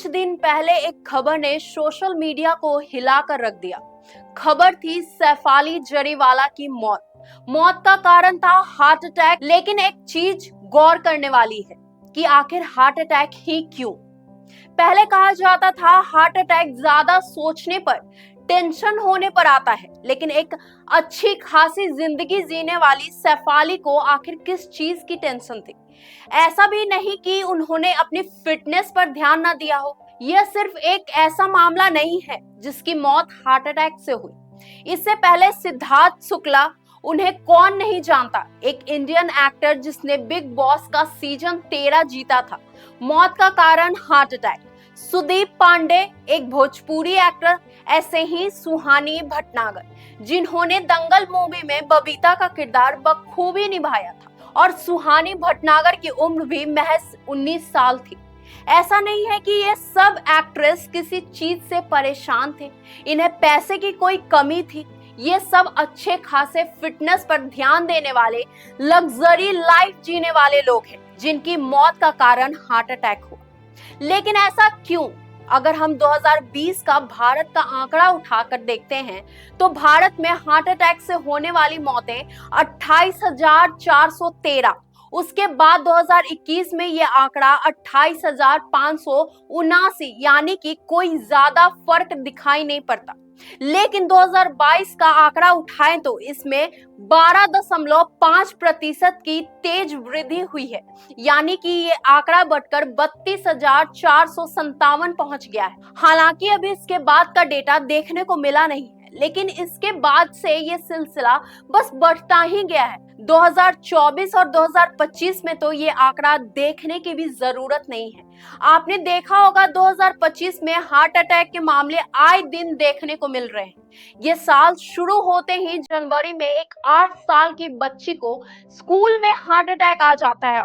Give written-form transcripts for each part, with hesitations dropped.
कुछ दिन पहले एक खबर ने सोशल मीडिया को हिलाकर रख दिया। खबर थी सैफाली जरीवाला की मौत। मौत का कारण था हार्ट अटैक। लेकिन एक चीज गौर करने वाली है कि आखिर हार्ट अटैक ही क्यों। पहले कहा जाता था हार्ट अटैक ज्यादा सोचने पर, टेंशन होने पर आता है, लेकिन एक अच्छी खासी जिंदगी जीने वाली सैफाली को आखिर किस चीज की टेंशन थी। ऐसा भी नहीं कि उन्होंने अपनी फिटनेस पर ध्यान ना दिया हो। यह सिर्फ एक ऐसा मामला नहीं है जिसकी मौत हार्ट अटैक से हुई। इससे पहले सिद्धार्थ शुक्ला, उन्हें कौन नहीं जानता, एक इंडियन एक्टर जिसने बिग बॉस का सीजन 13 जीता था, मौत का कारण हार्ट अटैक। सुदीप पांडे, एक भोजपुरी एक्टर, ऐसे ही सुहानी भटनागर, जिन्होंने दंगल मूवी में बबीता का किरदार बखूबी निभाया था, और सुहानी भटनागर की उम्र भी महज 19 साल थी। ऐसा नहीं है कि ये सब एक्ट्रेस किसी चीज से परेशान थे, इन्हें पैसे की कोई कमी थी। ये सब अच्छे खासे फिटनेस पर ध्यान देने वाले, लग्जरी लाइफ जीने वाले लोग हैं जिनकी मौत का कारण हार्ट अटैक हुआ। लेकिन ऐसा क्यों? अगर हम 2020 का भारत का आंकड़ा उठाकर देखते हैं तो भारत में हार्ट अटैक से होने वाली मौतें 28,413। उसके बाद 2021 में ये आंकड़ा 28,579, यानी कि कोई ज्यादा फर्क दिखाई नहीं पड़ता। लेकिन 2022 का आंकड़ा उठाएं तो इसमें 12.5% की तेज वृद्धि हुई है, यानी कि ये आंकड़ा बढ़कर 32,457 पहुंच गया है। हालांकि अभी इसके बाद का डेटा देखने को मिला नहीं है, लेकिन इसके बाद से ये सिलसिला बस बढ़ता ही गया है। 2024 और 2025 में तो ये आंकड़ा देखने की भी जरूरत नहीं है। आपने देखा होगा 2025 में हार्ट अटैक के मामले आए दिन देखने को मिल रहे हैं। ये साल शुरू होते ही जनवरी में एक 8 साल की बच्ची को स्कूल में हार्ट अटैक आ जाता है।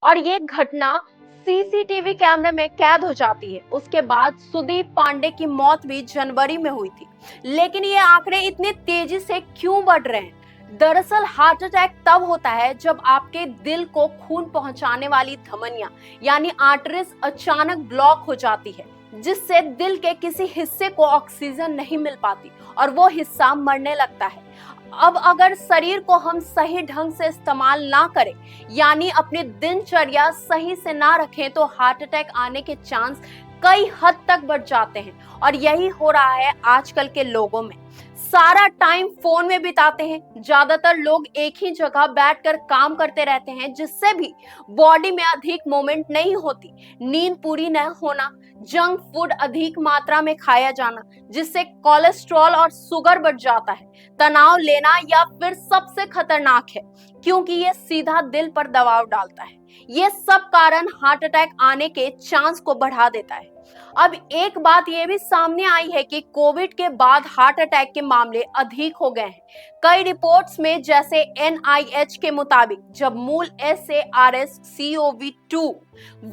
और ये घटना सीसीटीवी कैमरे में कैद हो जाती है। उसके बाद सुदीप पांडे की मौत भी जनवरी में हुई थी। लेकिन ये आंकड़े इतनी तेजी से क्यों बढ़ रहे हैं? दरअसल हार्ट अटैक तब होता है जब आपके दिल को खून पहुंचाने वाली धमनियां यानी आर्टरीज अचानक ब्लॉक हो जाती है, जिससे दिल के किसी हिस्से को ऑक्सीजन नहीं मिल पाती और वो हिस्सा मरने लगता है। अब अगर शरीर को हम सही ढंग से इस्तेमाल ना करें, यानी अपनी दिनचर्या सही से ना रखें, तो हार्ट अटैक आने के चांस कई हद तक बढ़ जाते हैं। और यही हो रहा है आजकल के लोगों में। सारा टाइम फोन में बिताते हैं, ज्यादातर लोग एक ही जगह बैठकर काम करते रहते हैं, जिससे भी बॉडी में अधिक मूवमेंट नहीं होती। नींद पूरी न होना, जंक फूड अधिक मात्रा में खाया जाना, जिससे कोलेस्ट्रॉल और शुगर बढ़ जाता है। तनाव लेना या फिर सबसे खतरनाक है, क्योंकि ये सीधा दिल पर दबाव डालता है। ये सब कारण हार्ट अटैक आने के चांस को बढ़ा देता है। अब एक बात ये भी सामने आई है कि कोविड के बाद हार्ट अटैक के मामले अधिक हो गए हैं। कई रिपोर्ट्स में, जैसे NIH के मुताबिक, जब मूल SARS-CoV-2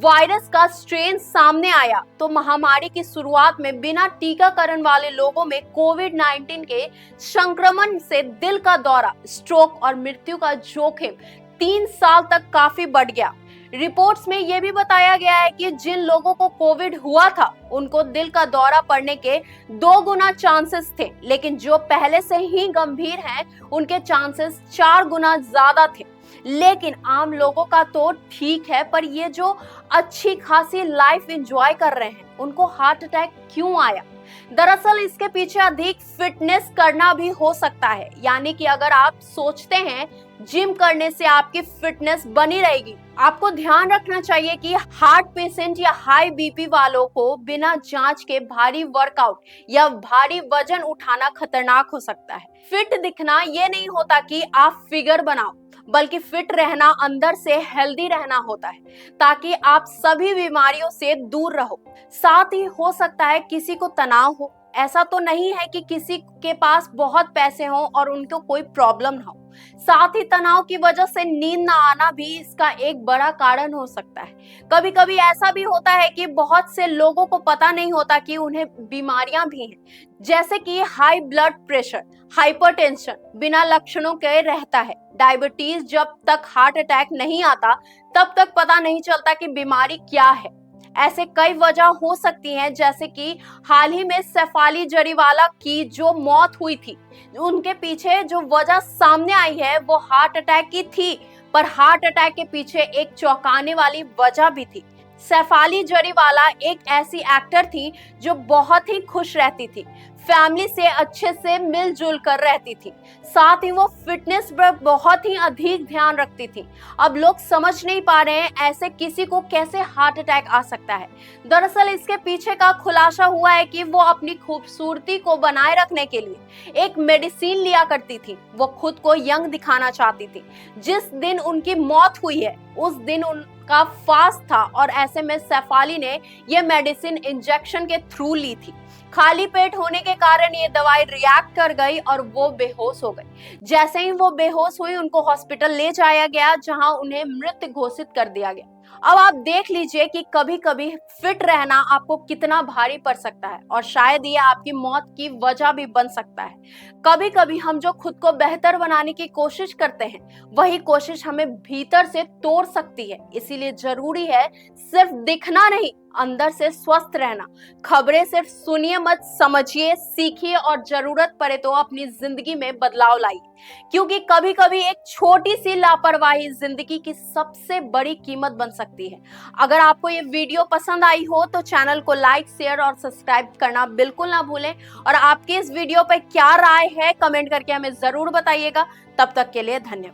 वायरस का स्ट्रेन सामने आया तो महामारी की शुरुआत में बिना टीकाकरण वाले लोगों में कोविड-19 के संक्रमण से दिल का दौरा, स्ट्रोक और मृत्यु का जोखिम 3 साल तक काफी बढ़ गया। रिपोर्ट्स में यह भी बताया गया है कि जिन लोगों को कोविड हुआ था उनको दिल का दौरा पड़ने के 2 गुना चांसेस थे, लेकिन जो पहले से ही गंभीर हैं उनके चांसेस 4 गुना ज्यादा थे। लेकिन आम लोगों का तो ठीक है, पर ये जो अच्छी खासी लाइफ एंजॉय कर रहे हैं उनको हार्ट अटैक क्यों आया? दरअसल इसके पीछे अधिक फिटनेस करना भी हो सकता है। यानी कि अगर आप सोचते हैं जिम करने से आपकी फिटनेस बनी रहेगी, आपको ध्यान रखना चाहिए कि हार्ट पेशेंट या हाई बीपी वालों को बिना जांच के भारी वर्कआउट या भारी वजन उठाना खतरनाक हो सकता है। फिट दिखना ये नहीं होता कि आप फिगर बनाओ, बल्कि फिट रहना अंदर से हेल्दी रहना होता है, ताकि आप सभी बीमारियों से दूर रहो। साथ ही हो सकता है किसी को तनाव हो। ऐसा तो नहीं है कि किसी के पास बहुत पैसे हों और उनको कोई प्रॉब्लम ना हो। साथ ही तनाव की वजह से नींद ना आना भी इसका एक बड़ा कारण हो सकता है। कभी कभी ऐसा भी होता है कि बहुत से लोगों को पता नहीं होता कि उन्हें बीमारियां भी हैं, जैसे कि हाई ब्लड प्रेशर, हाइपरटेंशन बिना लक्षणों के रहता है। डायबिटीज, जब तक हार्ट अटैक नहीं आता तब तक पता नहीं चलता कि बीमारी क्या है। ऐसे कई वजह हो सकती हैं, जैसे कि हाल ही में शेफाली जरीवाला की जो मौत हुई थी, उनके पीछे जो वजह सामने आई है वो हार्ट अटैक की थी, पर हार्ट अटैक के पीछे एक चौंकाने वाली वजह भी थी। शेफाली जरीवाला एक ऐसी एक्टर थी जो बहुत ही खुश रहती थी, फैमिली से अच्छे से मिलजुल कर रहती थी, साथ ही वो फिटनेस पर बहुत ही अधिक ध्यान रखती थी। अब लोग समझ नहीं पा रहे हैं ऐसे किसी को कैसे हार्ट अटैक आ सकता है। दरअसल इसके पीछे का खुलासा हुआ है कि वो अपनी खूबसूरती को बनाए रखने के लिए एक मेडिसिन लिया करती थी। वो खुद को यंग दिखाना चाहती थी। जिस दिन उनकी मौत हुई है उस दिन उनका फास्ट था और ऐसे में शेफाली ने ये मेडिसिन इंजेक्शन के थ्रू ली थी। खाली पेट होने के कारण ये दवाई रिएक्ट कर गई और वो बेहोश हो गई। जैसे ही वो बेहोश हुई उनको हॉस्पिटल ले जाया गया, जहां उन्हें मृत घोषित कर दिया गया। अब आप देख लीजिए कि कभी कभी फिट रहना आपको कितना भारी पड़ सकता है और शायद ये आपकी मौत की वजह भी बन सकता है। कभी कभी हम जो खुद को बेहतर बनाने की कोशिश करते हैं वही कोशिश हमें भीतर से तोड़ सकती है। इसीलिए जरूरी है सिर्फ दिखना नहीं, अंदर से स्वस्थ रहना। खबरें सिर्फ सुनिए मत, समझिए, सीखिए और जरूरत पड़े तो अपनी जिंदगी में बदलाव लाइए, क्योंकि कभी कभी एक छोटी सी लापरवाही जिंदगी की सबसे बड़ी कीमत बन सकती है। अगर आपको ये वीडियो पसंद आई हो तो चैनल को लाइक, शेयर और सब्सक्राइब करना बिल्कुल ना भूलें और आपकी इस वीडियो पर क्या राय है कमेंट करके हमें जरूर बताइएगा। तब तक के लिए धन्यवाद।